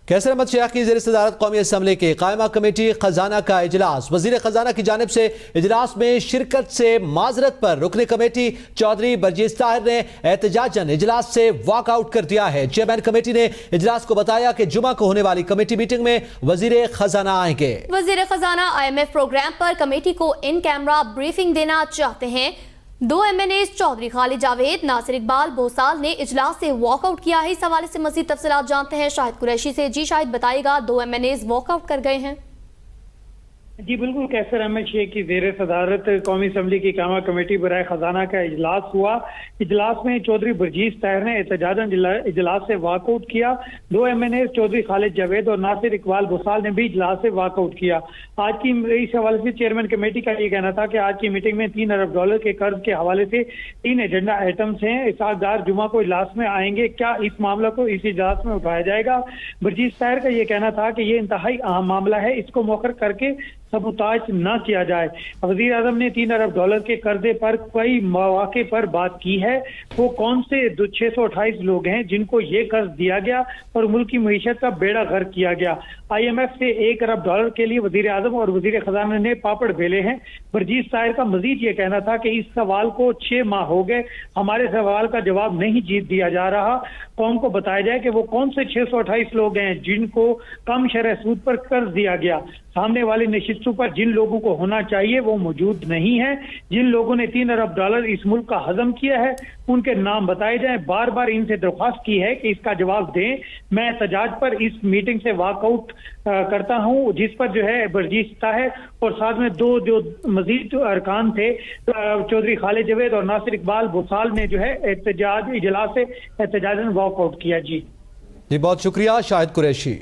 कैसर अहमद शेख की ज़ेर सदारत कौमी असम्बली की कायमा कमेटी खजाना का इजलास। वजीर खजाना की जानिब से इजलास में शिरकत से माजरत पर रुकन कमेटी चौधरी बरजीस ताहिर ने एहतजाजन इजलास से वॉकआउट कर दिया है। चेयरमैन कमेटी ने इजलास को बताया कि जुमा को होने वाली कमेटी मीटिंग में वजीर खजाना आएंगे। वजीर खजाना IMF प्रोग्राम पर कमेटी को इन कैमरा ब्रीफिंग देना चाहते हैं। 2 MNAs चौधरी खालिद जावेद, नासिर इकबाल बोसाल ने इजलास से वॉकआउट किया है। इस हवाले से मजीद तफसीलात जानते हैं शाहिद कुरैशी से। जी शाहिद, बताइएगा, 2 MNAs वॉकआउट कर गए हैं। जी बिल्कुल, कैसर अहमद शेख की ज़ेर सदारत कौमी असम्बली की कामा कमेटी बराए खजाना का इजलास हुआ। इजलास में चौधरी बरजीस ताहिर ने एहतजाजन इजलास से वॉकआउट किया। 2 MNAs चौधरी खालिद जावेद और नासिर इकबाल बोसाल ने भी इजलास से वॉकआउट किया। आज की इस हवाले से चेयरमैन कमेटी का ये कहना था कि आज की मीटिंग में $3 अरब के कर्ज के हवाले से 3 एजेंडा आइटम्स हैं। इसाकदार जुमा को इजलास में आएंगे, क्या इस मामला को इस इजलास में उठाया जाएगा? बरजीस ताहिर का ये कहना था कि ये इंतहाई अहम मामला है, इसको मौखर करके सबूताज न किया जाए। वजीर आजम ने $3 अरब के कर्जे पर कई मौके पर बात की है। वो कौन से 628 लोग हैं जिनको ये कर्ज दिया गया और मुल्क की मईशत का बेड़ा गर्क किया गया। IMF से $1 अरब के लिए वजीर आजम और वजीर खजाना ने पापड़ बेले हैं। बरजीस ताहिर का मजीद ये कहना था कि इस सवाल को 6 माह हो गए, हमारे सवाल का जवाब नहीं जीत दिया जा रहा। कौम को बताया जाए कि वो कौन से 628 लोग हैं जिनको कम शरह सूद पर कर्ज दिया गया। सामने वाली नशिस्तों पर जिन लोगों को होना चाहिए वो मौजूद नहीं है। जिन लोगों ने $3 अरब इस मुल्क का हजम किया है उनके नाम बताए जाएं। बार बार इनसे दरख्वास्त की है कि इसका जवाब दें। मैं एहतजाज पर इस मीटिंग से वॉकआउट करता हूं, जिस पर जो है बरजीस ताहिर और साथ में 2 जो मजीद अरकान थे चौधरी खालिद जावेद और नासिर इकबाल बोसाल ने जो है इजलास से एहतजाजन वॉकआउट किया। जी बहुत शुक्रिया शाहिद कुरैशी।